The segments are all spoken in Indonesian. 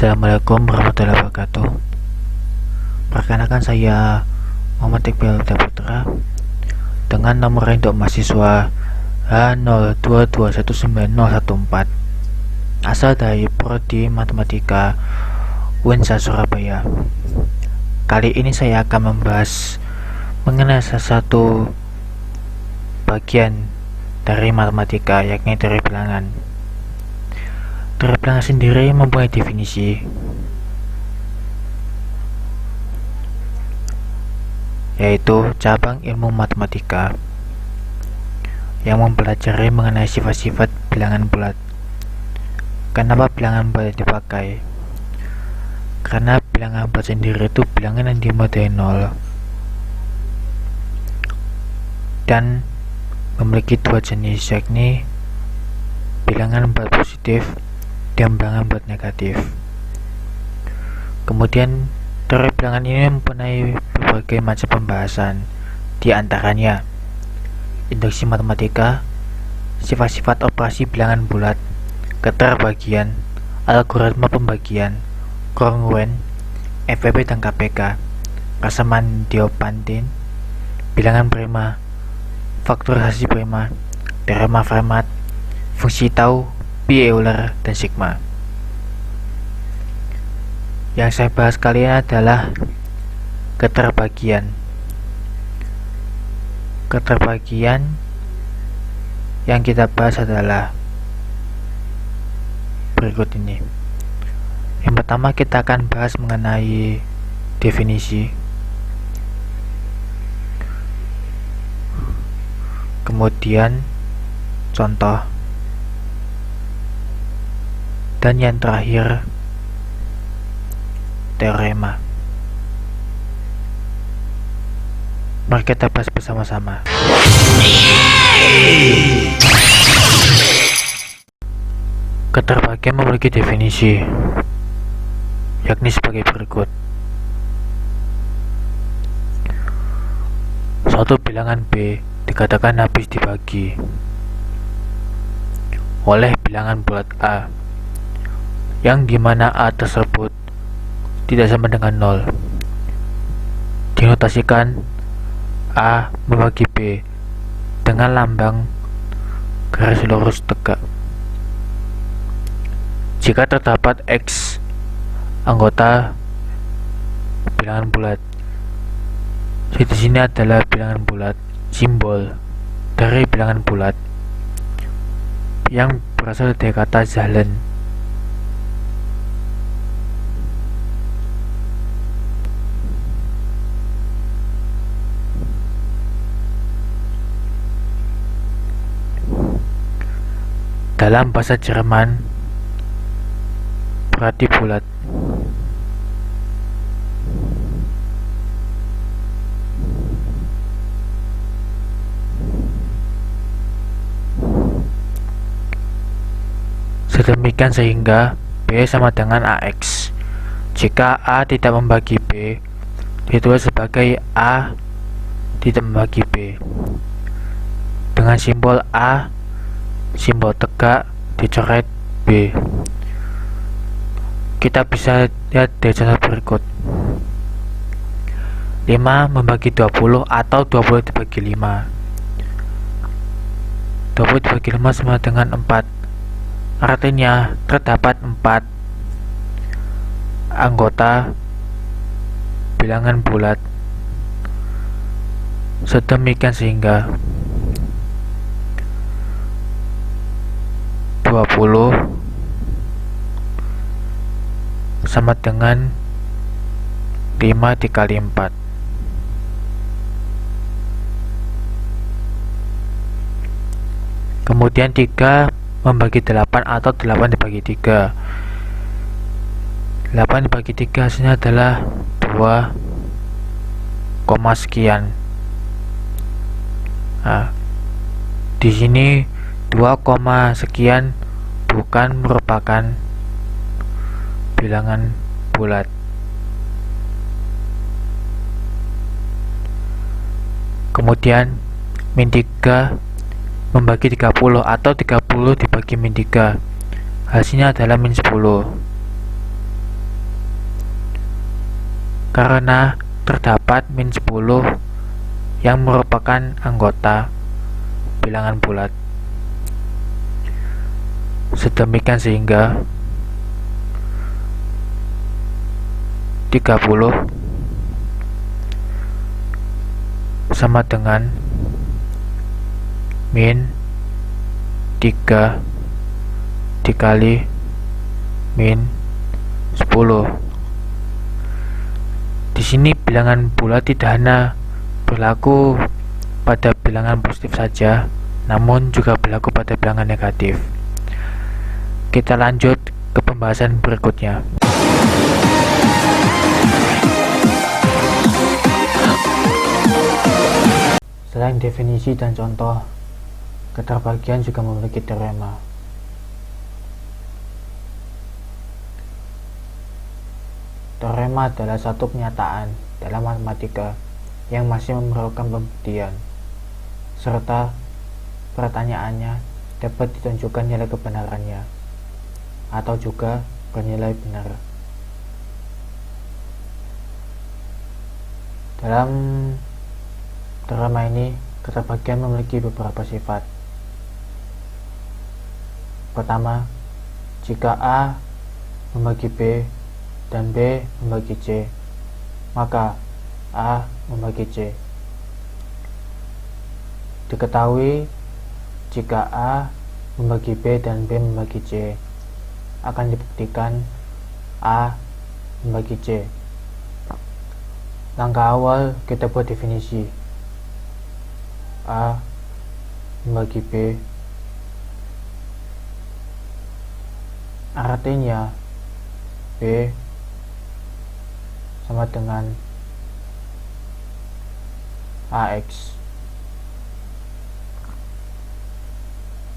Assalamualaikum warahmatullahi wabarakatuh. Perkenalkan, saya Muhammad Iqbal Putra dengan nomor induk mahasiswa H02219014, asal dari Prodi Matematika UINSA Surabaya. Kali ini saya akan membahas mengenai salah satu bagian dari matematika, yakni teori bilangan. Teori bilangan sendiri mempunyai definisi, yaitu cabang ilmu matematika yang mempelajari mengenai sifat-sifat bilangan bulat. Kenapa bilangan bulat dipakai? Karena bilangan bulat sendiri itu bilangan yang dimulai 0 dan memiliki dua jenis, yakni bilangan bulat positif dan bilangan bulat negatif. Kemudian teori bilangan ini mempunyai berbagai macam pembahasan, di antaranya induksi matematika, sifat-sifat operasi bilangan bulat, keterbagian, algoritma pembagian, kongruen, FPP dan KPK, kesamaan Diophantine, bilangan prima, faktorisasi prima, teorema Fermat, fungsi tau, pi Euler, dan sigma. Yang saya bahas kali ini adalah keterbagian. Keterbagian yang kita bahas adalah berikut ini. Yang pertama, kita akan bahas mengenai definisi, kemudian contoh, dan yang terakhir teorema. Mari kita bahas bersama-sama. Keterbagian memiliki definisi, yakni sebagai berikut. Suatu bilangan B dikatakan habis dibagi oleh bilangan bulat A, yang dimana A tersebut tidak sama dengan 0. Dinotasikan A membagi B dengan lambang garis lurus tegak. Jika terdapat X anggota bilangan bulat, di sini adalah bilangan bulat, simbol dari bilangan bulat yang berasal dari kata Zahlen. Dalam bahasa Jerman berarti bulat. Sedemikian sehingga B sama dengan AX. Jika A tidak membagi B, ditulis sebagai A tidak membagi B dengan simbol A, simbol tegak, dicoret B. Kita bisa lihat dari contoh berikut. 5 membagi 20 atau 20 dibagi 5. 20 dibagi 5 sama dengan 4. Artinya terdapat 4 anggota bilangan bulat. Sedemikian sehingga 20 sama dengan 5 dikali 4. Kemudian 3 membagi 8 atau 8 dibagi 3. 8 dibagi 3 hasilnya adalah 2, sekian. Nah, di sini 2, sekian bukan merupakan bilangan bulat. Kemudian min 3 membagi 30 atau 30 dibagi min 3, hasilnya adalah min 10. karena terdapat min 10 yang merupakan anggota bilangan bulat. Sedemikian sehingga 30 sama dengan min 3 dikali min 10. Di sini bilangan bulat tidak hanya berlaku pada bilangan positif saja, namun juga berlaku pada bilangan negatif. Kita lanjut ke pembahasan berikutnya. Selain definisi dan contoh, keterbagian juga memiliki teorema. Teorema adalah satu kenyataan dalam matematika yang masih memerlukan pembuktian, serta pertanyaannya dapat ditunjukkan nilai kebenarannya, atau juga bernilai benar. Dalam teorema ini, keterbagian memiliki beberapa sifat. Pertama, jika A membagi B dan B membagi C, maka A membagi C. Diketahui jika A membagi B dan B membagi C, akan dibuktikan A membagi C. Langkah awal kita buat definisi. A membagi B artinya B sama dengan AX.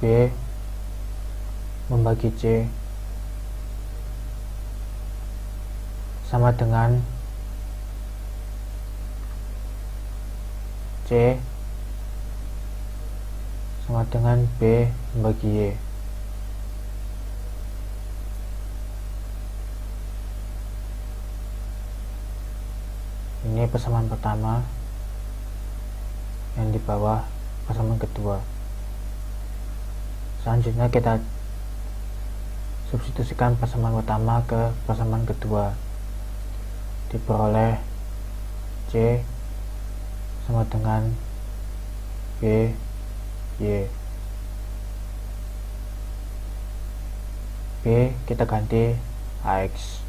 B membagi C sama dengan C sama dengan B membagi Y. Ini persamaan pertama, yang di bawah persamaan kedua. Selanjutnya kita substitusikan persamaan pertama ke persamaan kedua, diperoleh C sama dengan B Y. B kita ganti AX.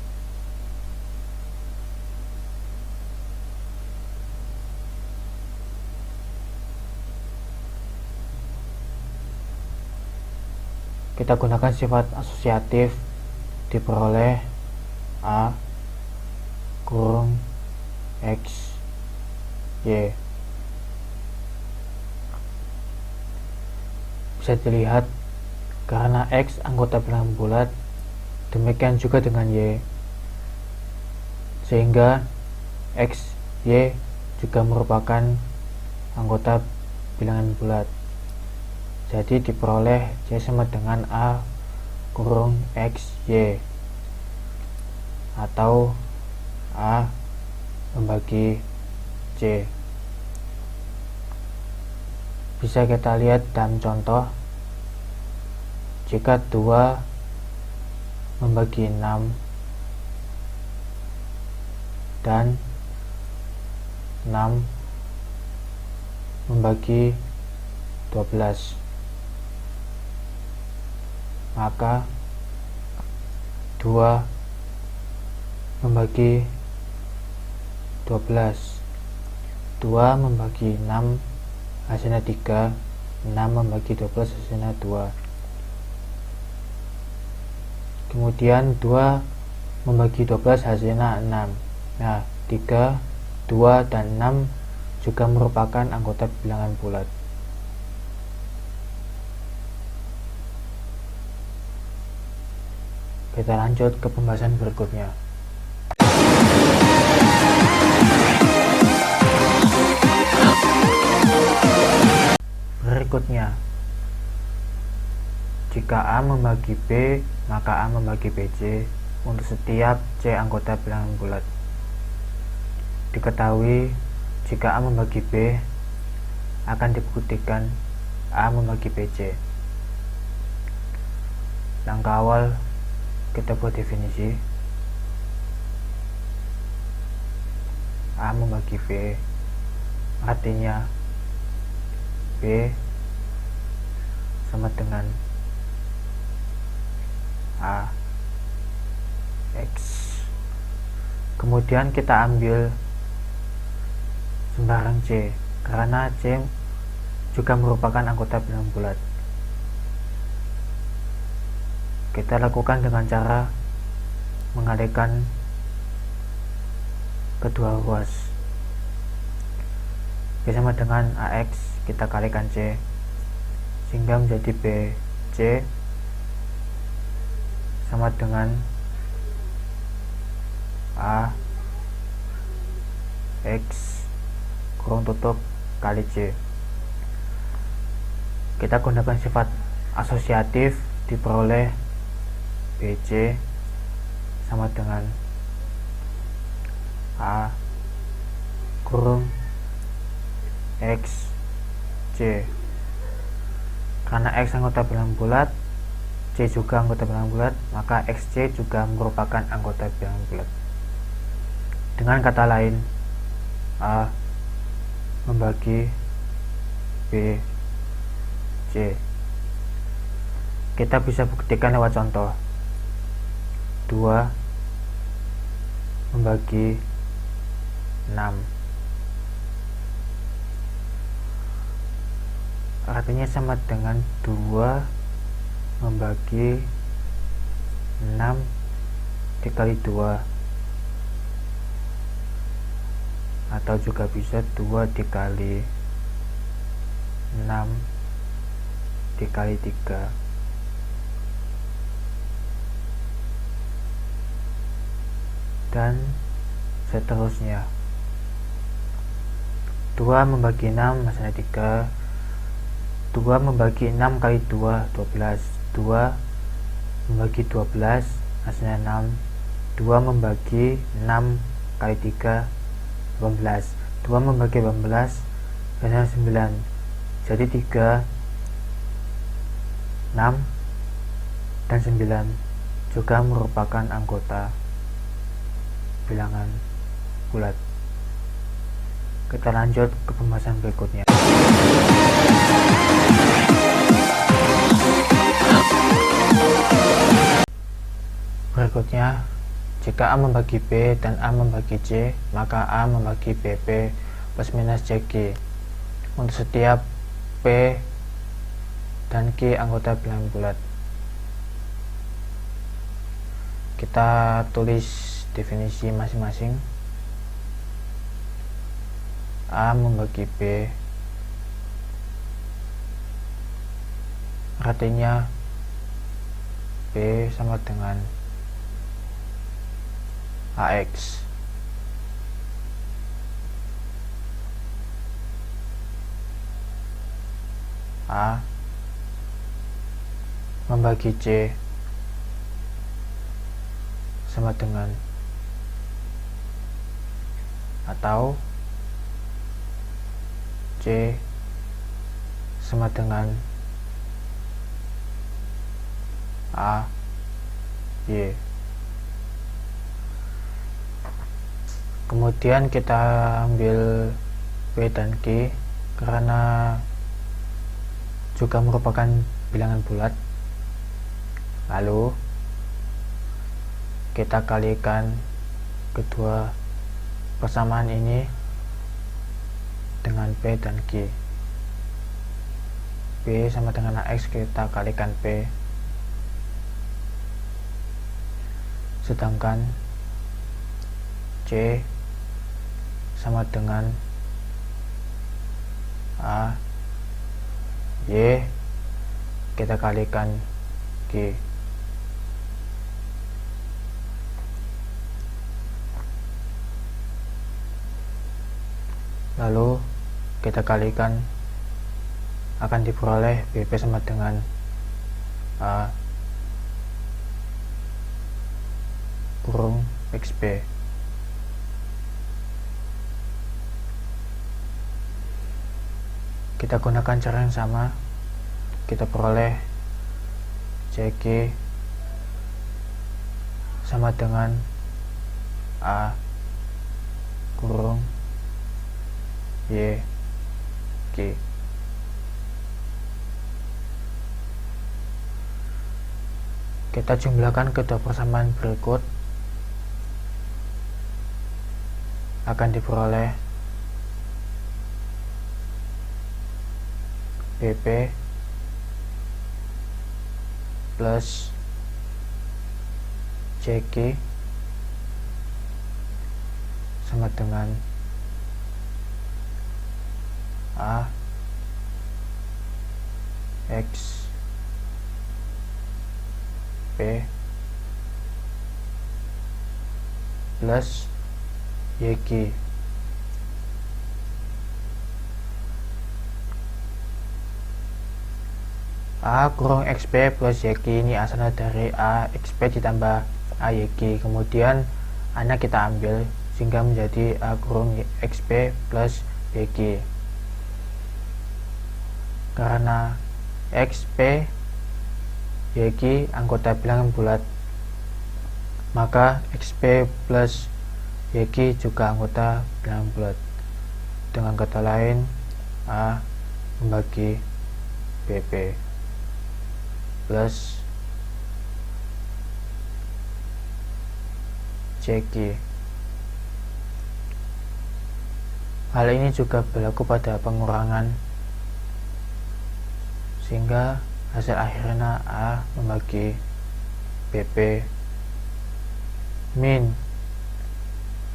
Kita gunakan sifat asosiatif, diperoleh A kurung X Y. Bisa dilihat karena X anggota bilangan bulat, demikian juga dengan Y, sehingga X, Y juga merupakan anggota bilangan bulat. Jadi diperoleh C sama dengan A kurung X Y, atau A membagi C. Bisa kita lihat dalam contoh, jika 2 membagi 6 dan 6 membagi 12, maka 2 membagi 12, 2 membagi 6 hasilnya 3, 6 membagi 12 hasilnya 2. Kemudian 2 membagi 12 hasilnya 6. Nah, 3, 2, dan 6 juga merupakan anggota bilangan bulat. Kita lanjut ke pembahasan berikutnya. Berikutnya, jika A membagi B, maka A membagi BC untuk setiap C anggota bilangan bulat. Diketahui jika A membagi B akan dibuktikan A membagi BC. Langkah awal kita buat definisi. A membagi B artinya B sama dengan A X. Kemudian kita ambil sembarang C karena C juga merupakan anggota bilangan bulat. Kita lakukan dengan cara mengalihkan kedua ruas. B sama dengan AX, kita kalikan C sehingga menjadi BC sama dengan AX kurung tutup kali C. Kita gunakan sifat asosiatif, diperoleh BC sama dengan A kurung X C. Karena X anggota bilangan bulat, C juga anggota bilangan bulat, maka XC juga merupakan anggota bilangan bulat. Dengan kata lain, A membagi B C. Kita bisa buktikan lewat contoh. 2 membagi 6 artinya sama dengan 2 membagi 6 dikali 2, atau juga bisa 2 dikali 6 dikali 3, dan seterusnya. 2 membagi 6 hasilnya 3. 2 membagi 6 kali 2 12. 2 membagi 12 hasilnya 6. 2 membagi 6 kali 3 18. 2 membagi 18 hasilnya 9. Jadi 3, 6 dan 9 juga merupakan anggota bilangan bulat. Kita lanjut ke pembahasan berikutnya. Berikutnya, jika A membagi B dan A membagi C, maka A membagi BP plus minus CQ untuk setiap P dan Q anggota bilangan bulat. Kita tulis definisi masing-masing. A membagi B artinya B sama dengan AX. A membagi C sama dengan, atau C sama dengan A Y. Kemudian kita ambil P dan Q karena juga merupakan bilangan bulat. Lalu kita kalikan kedua persamaan ini dengan P dan Q. P sama dengan AX, kita kalikan P, sedangkan C sama dengan A Y, kita kalikan Q. Lalu kita kalikan, akan diperoleh BP sama dengan A kurung XB. kita gunakan cara yang sama. Kita peroleh CG sama dengan A kurung Y G. Kita jumlahkan kedua persamaan berikut, akan diperoleh BP plus CG sama dengan A X P plus YG. A kurung XP plus YG ini asalnya dari A XP ditambah A YG, kemudian A nya kita ambil sehingga menjadi A kurung XP plus YG. Karena XP YG anggota bilangan bulat, maka XP plus YG juga anggota bilangan bulat. Dengan kata lain, A membagi BP plus CG. Hal ini juga berlaku pada pengurangan, sehingga hasil akhirnya A membagi BP min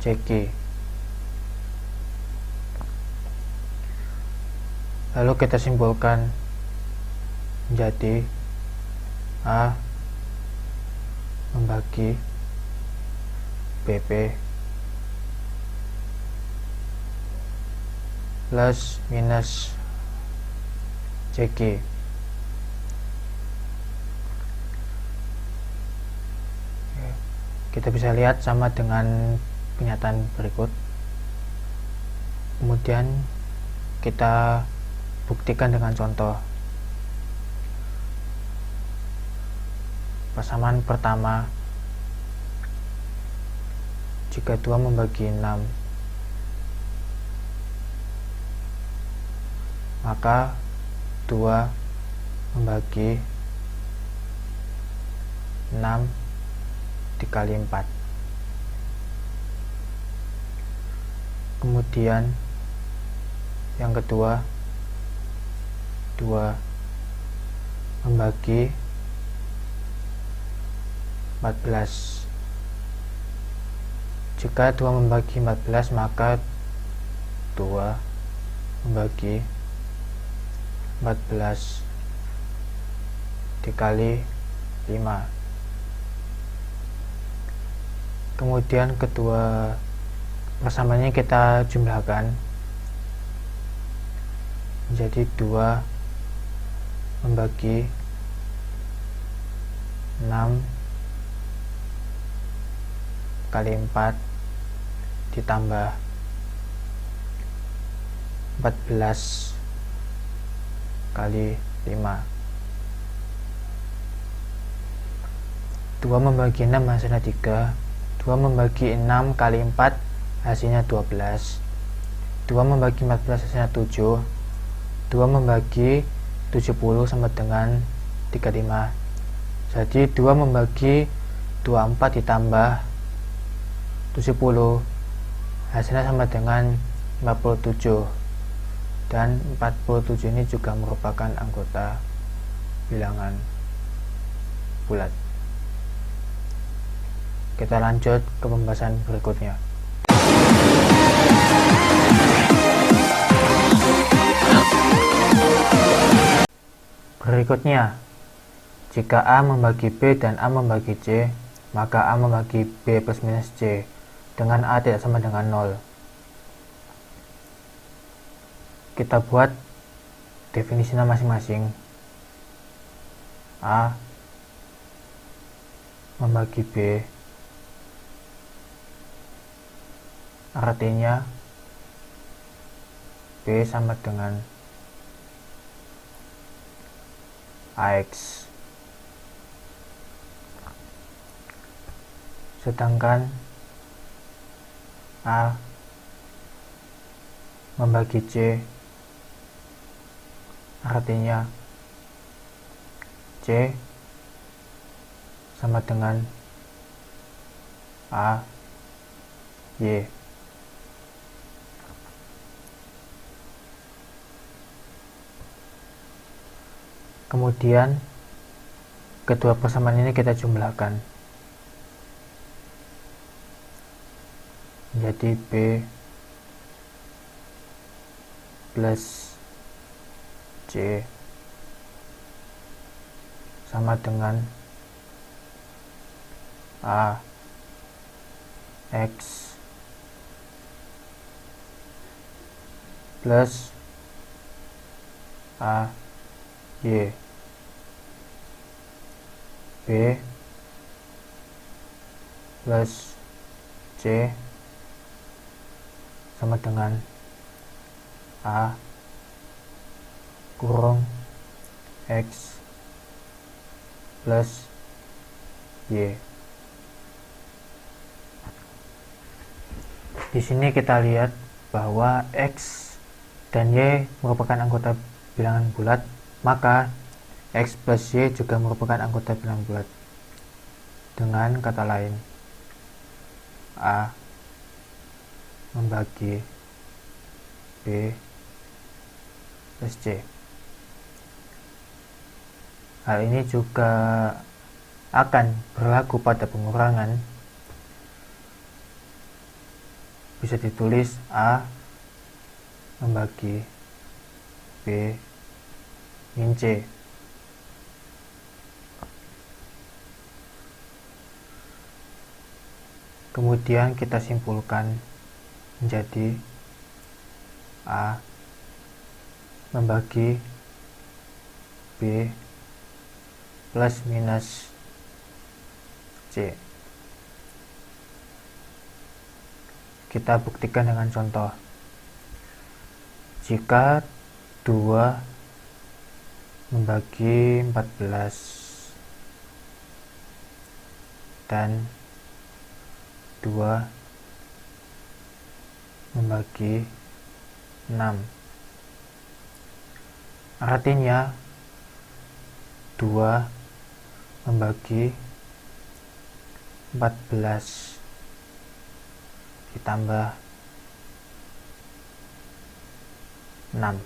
CG. Lalu kita simpulkan menjadi A membagi BP plus minus CG. Kita bisa lihat sama dengan kenyataan berikut. Kemudian kita buktikan dengan contoh. Persamaan pertama, jika 2 membagi 6, maka 2 membagi 6 dikali 4. Kemudian yang kedua, 2 membagi 14. Jika 2 membagi 14, maka 2 membagi 14 dikali 5. Kemudian kedua persamaannya kita jumlahkan menjadi 2 membagi 6 kali 4 ditambah 14 kali 5. 2 membagi 6 hasilnya 3. 2 membagi 6 kali 4 hasilnya 12. 2 membagi 14 hasilnya 7. 2 membagi 70 sama dengan 35. Jadi 2 membagi 24 ditambah 70 hasilnya sama dengan 47, dan 47 ini juga merupakan anggota bilangan bulat. Kita lanjut ke pembahasan berikutnya. Berikutnya, jika A membagi B dan A membagi C, maka A membagi B plus minus C dengan A tidak sama dengan 0. Kita buat definisinya masing-masing. A membagi B artinya B sama dengan AX. Sedangkan A membagi C artinya C sama dengan A Y. Kemudian kedua persamaan ini kita jumlahkan menjadi B plus C sama dengan A X plus A Y. B plus C sama dengan A kurung X plus Y. Di sini kita lihat bahwa X dan Y merupakan anggota bilangan bulat, maka X plus Y juga merupakan anggota bilangan bulat. Dengan kata lain, A membagi B plus C. Hal ini juga akan berlaku pada pengurangan. Bisa ditulis A membagi B min C. Kemudian kita simpulkan menjadi A membagi B plus minus C. Kita buktikan dengan contoh. Jika 2 membagi 14 dan 2 membagi 6, artinya 2 membagi 14 ditambah 6.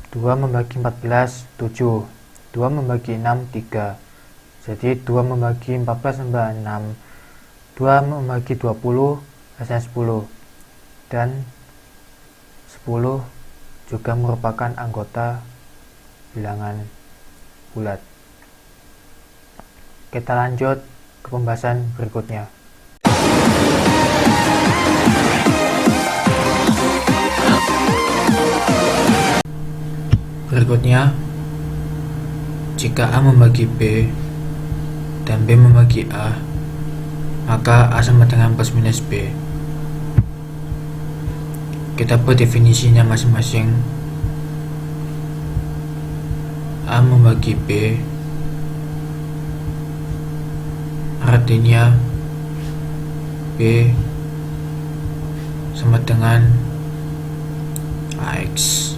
2 membagi 14 7, 2 membagi 6 3. Jadi 2 membagi 14 tambah 6, 2 membagi 20 hasilnya 10, dan 10 juga merupakan anggota bilangan bulat. Kita lanjut ke pembahasan berikutnya. Berikutnya, jika A membagi B dan B membagi A, maka A sama dengan plus minus B. Kita buat definisinya masing-masing. A membagi B artinya B sama dengan AX.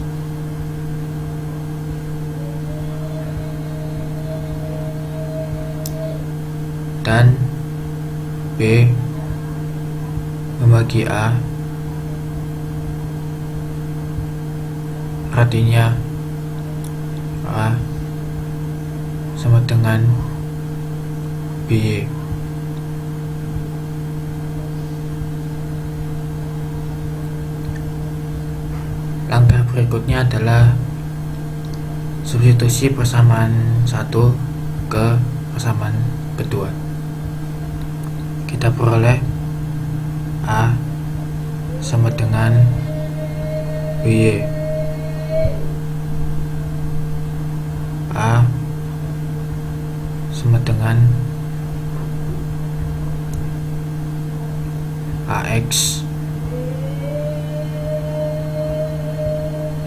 Dan B membagi A artinya A sama dengan B. Langkah berikutnya adalah substitusi persamaan 1 ke persamaan kedua. Kita peroleh A sama dengan BY. A sama dengan AX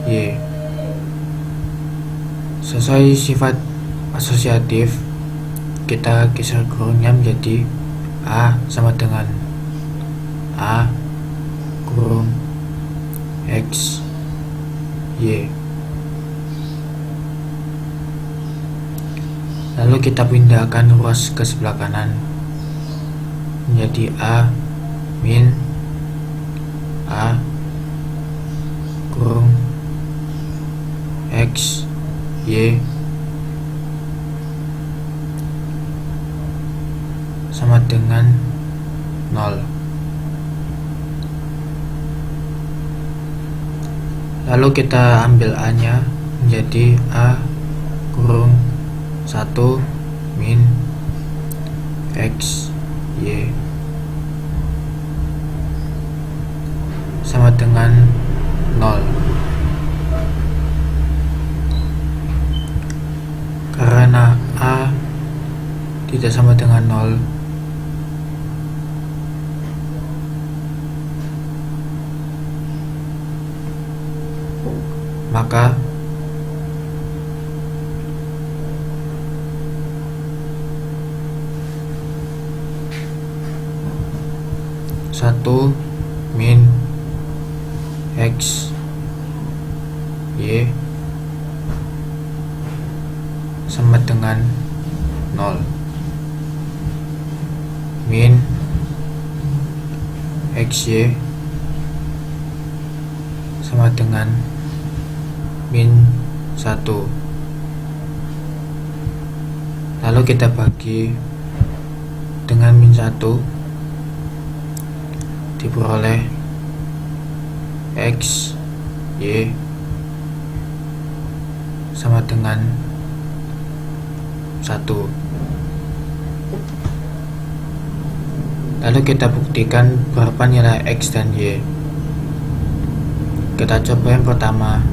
Y. Sesuai sifat asosiatif, kita geser kurungnya menjadi A sama dengan A kurung X Y. Lalu kita pindahkan ruas ke sebelah kanan menjadi A min A kurung X Y sama dengan 0. Lalu kita ambil A nya menjadi A kurung 1 min X Y sama dengan 0. Karena A tidak sama dengan 0, maka satu min X Y sama dengan 0. Min XY sama dengan min 1. Lalu kita bagi dengan min 1, diperoleh X Y sama dengan 1. Lalu kita buktikan berapa nilai X dan Y. Kita coba yang pertama,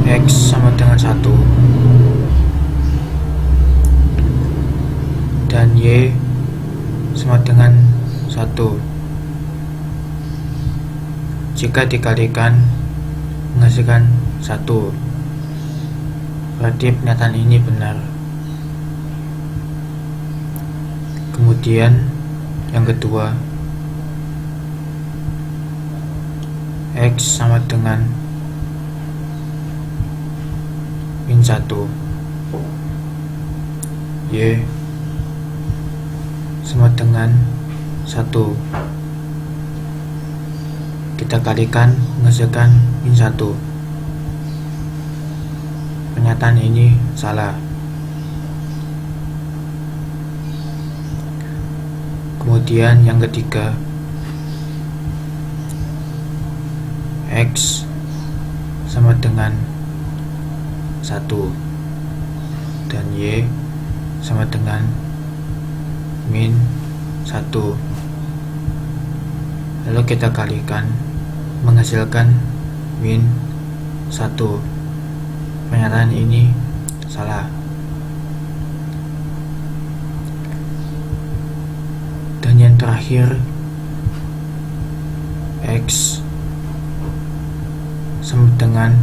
X sama dengan 1 dan Y sama dengan 1. Jika dikalikan menghasilkan 1, berarti pernyataan ini benar. Kemudian yang kedua, X sama dengan min 1, Y sama dengan 1. Kita kalikan menghasilkan min 1. Pernyataan ini salah. Kemudian yang ketiga, X sama dengan 1 dan Y sama dengan min 1. Lalu kita kalikan menghasilkan min 1. Pernyataan ini salah. Dan yang terakhir, X sama dengan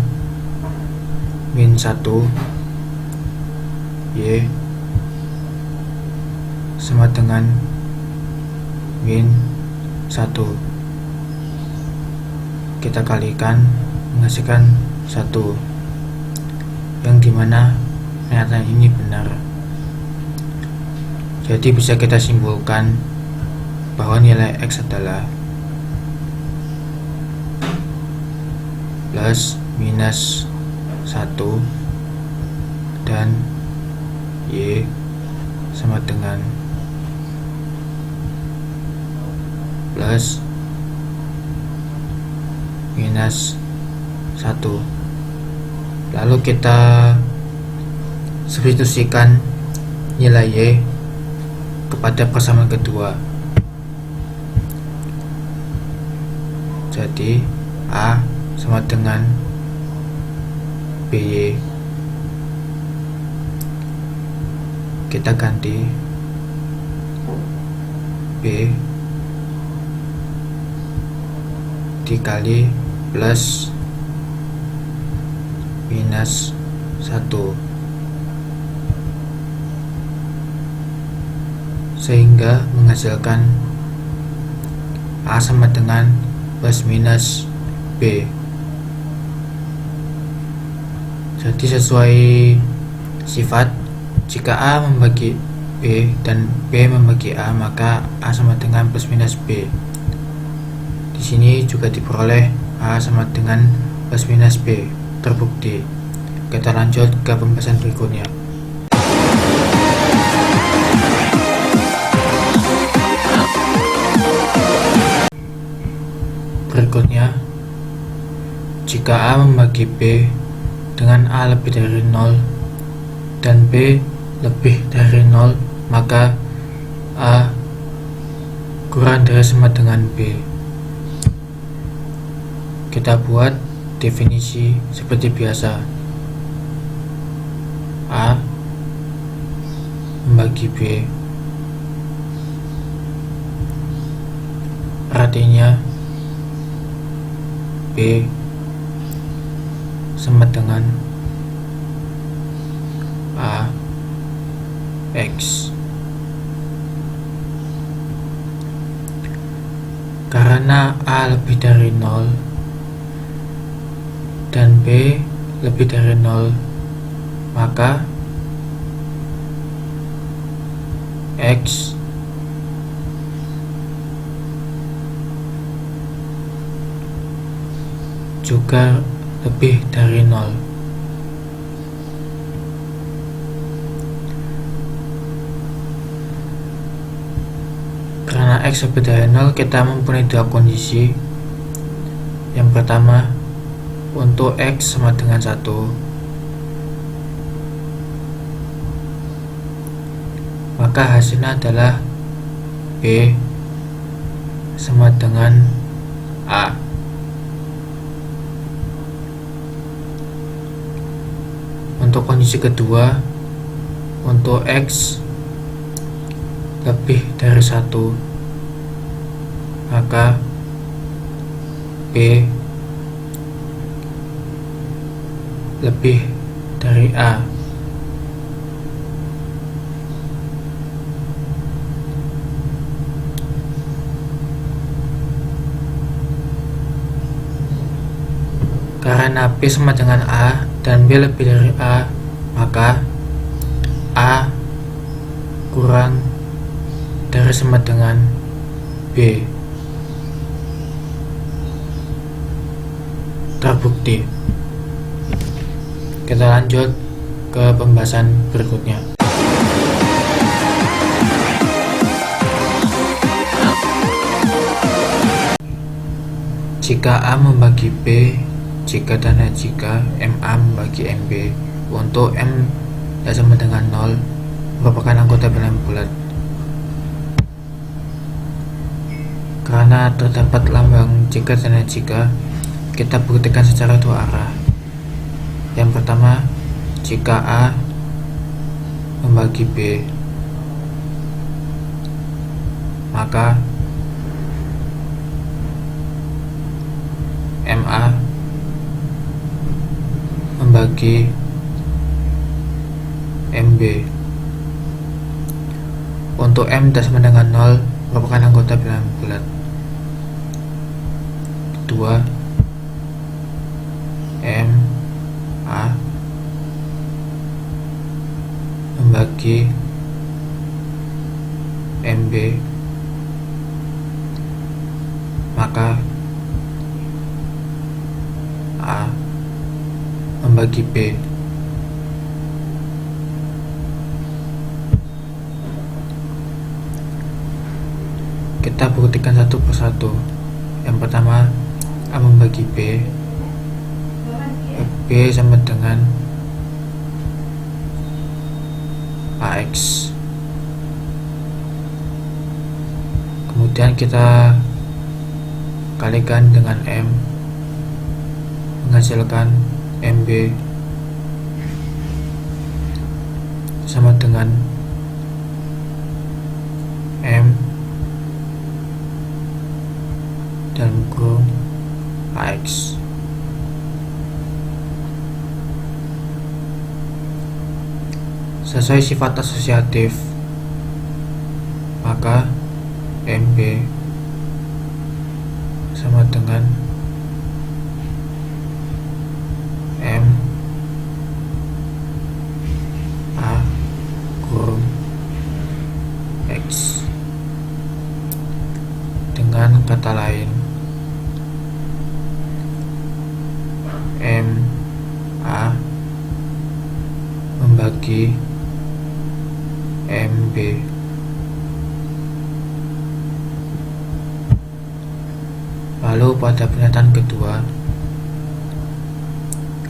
min 1, Y sama dengan min 1. Kita kalikan menghasilkan 1, yang dimana pernyataan ini benar. Jadi bisa kita simpulkan bahwa nilai X adalah plus minus 1 dan Y sama dengan plus minus 1. Lalu kita substitusikan nilai Y kepada persamaan kedua. Jadi A sama dengan BY. Kita ganti B dikali plus minus sehingga menghasilkan A sama dengan plus minus B. Jadi sesuai sifat, jika A membagi B dan B membagi A, maka A sama dengan plus minus B. Di sini juga diperoleh A sama dengan plus minus B, terbukti. Kita lanjut ke pembahasan berikutnya. Berikutnya, jika A membagi B dengan A lebih dari 0 dan B lebih dari 0, maka A kurang dari sama dengan B. Kita buat definisi seperti biasa. A membagi B artinya B sama dengan A X. Karena A lebih dari 0 dan B lebih dari 0, maka X juga lebih dari 0. Karena X lebih dari 0, kita mempunyai dua kondisi. Yang pertama, untuk X sama dengan 1, maka hasilnya adalah B sama dengan A. Untuk kondisi kedua, untuk X lebih dari 1, maka B lebih dari A. Karena B sama dengan A dan B lebih dari A, maka A kurang dari sama dengan B. Terbukti. Kita lanjut ke pembahasan berikutnya. Jika A membagi B, jika dan jika MA membagi MB, untuk M tidak sama dengan 0 merupakan anggota bilangan bulat. Karena terdapat lambang jika dan jika, kita buktikan secara dua arah. Yang pertama, jika A membagi B, maka MA membagi MB. Untuk M tidak sama dengan 0 merupakan anggota bilangan bulat. Kedua, M A membagi MB, maka A membagi B. Kita buktikan satu persatu. Yang pertama, A membagi B, B sama dengan AX. Kemudian kita kalikan dengan M, menghasilkan MB sama dengan M dan kurung AX. sesuai sifat asosiatif, maka MB sama dengan M A kurung X. Dengan kata lain, M A membagi MB. Lalu pada pernyataan kedua,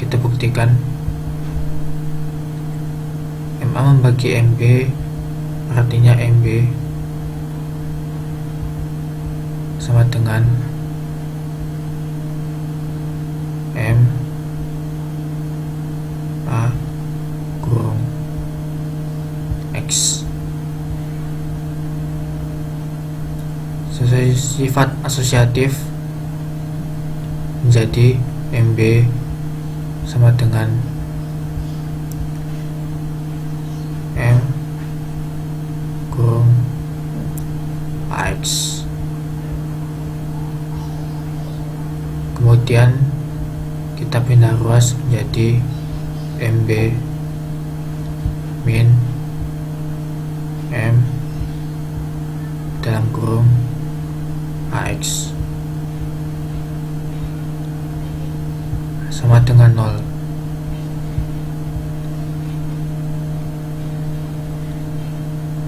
kita buktikan MA membagi MB, artinya MB sama dengan M A kurung X. Sesuai sifat asosiatif menjadi MB sama dengan M kurung AX. Kemudian kita pindah ruas menjadi MB min M dalam kurung AX sama dengan 0.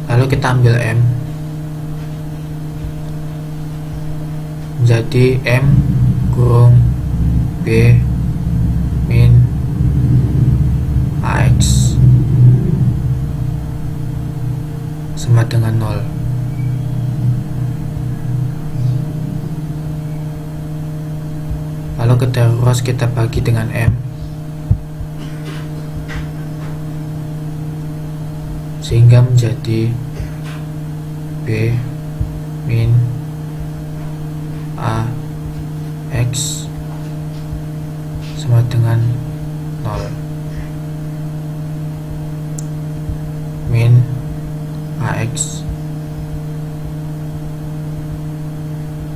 Lalu kita ambil M menjadi M kurung B min AX sama dengan 0. Lalu kedua ruas kita bagi dengan M sehingga menjadi B min A X sama dengan 0. Min AX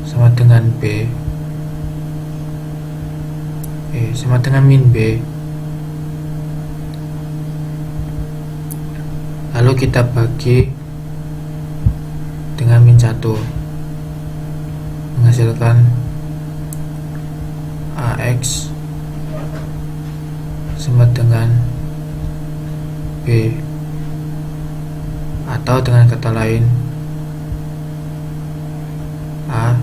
sama dengan B sama dengan min B. Lalu kita bagi dengan min 1 menghasilkan AX sama dengan B, atau dengan kata lain A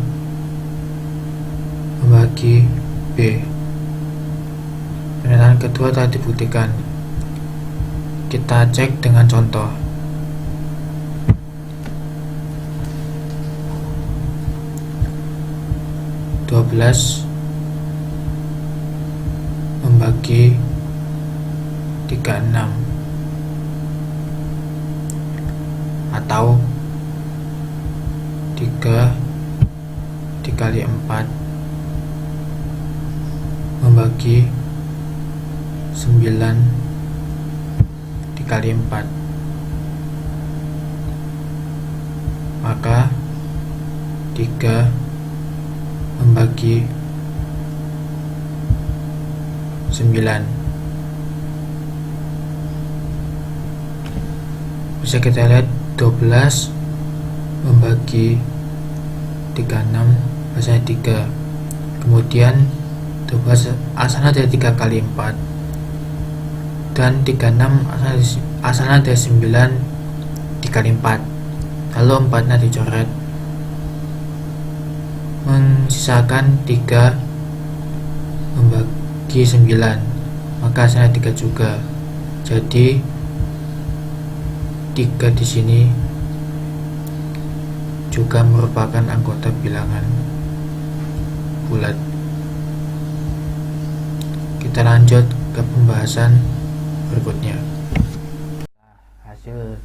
membagi B. Pernyataan kedua telah dibuktikan. Kita cek dengan contoh. (12) membagi 36 atau 3 dikali 4 membagi 9 dikali 4, maka 3 membagi 9. Bisa kita lihat 12 membagi 36 hasilnya 3. Kemudian 12 asalnya dari 3 kali 4 dan 36 asalnya dari 9 dikali 4. Lalu 4 nya dicoret, mensisakan 3 membagi 9, maka hasilnya 3 juga. Jadi 3 di sini juga merupakan anggota bilangan bulat. Kita lanjut ke pembahasan berikutnya. Hasil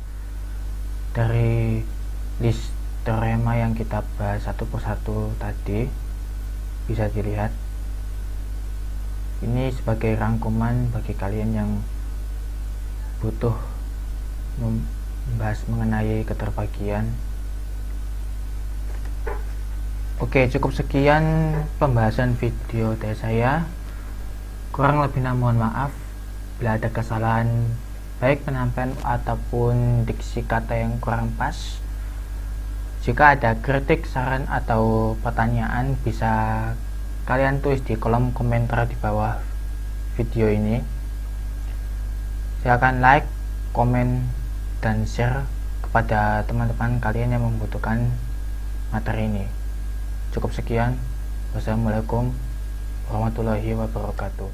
dari list teorema yang kita bahas satu persatu tadi bisa dilihat. Ini sebagai rangkuman bagi kalian yang butuh membahas mengenai keterbagian. Oke, cukup sekian pembahasan video dari saya. Kurang lebihnya mohon maaf bila ada kesalahan baik penyampaian ataupun diksi kata yang kurang pas. Jika ada kritik, saran, atau pertanyaan, bisa kalian tulis di kolom komentar di bawah video ini. Silakan like, komen, dan share kepada teman-teman kalian yang membutuhkan materi ini. Cukup sekian. Wassalamualaikum warahmatullahi wabarakatuh.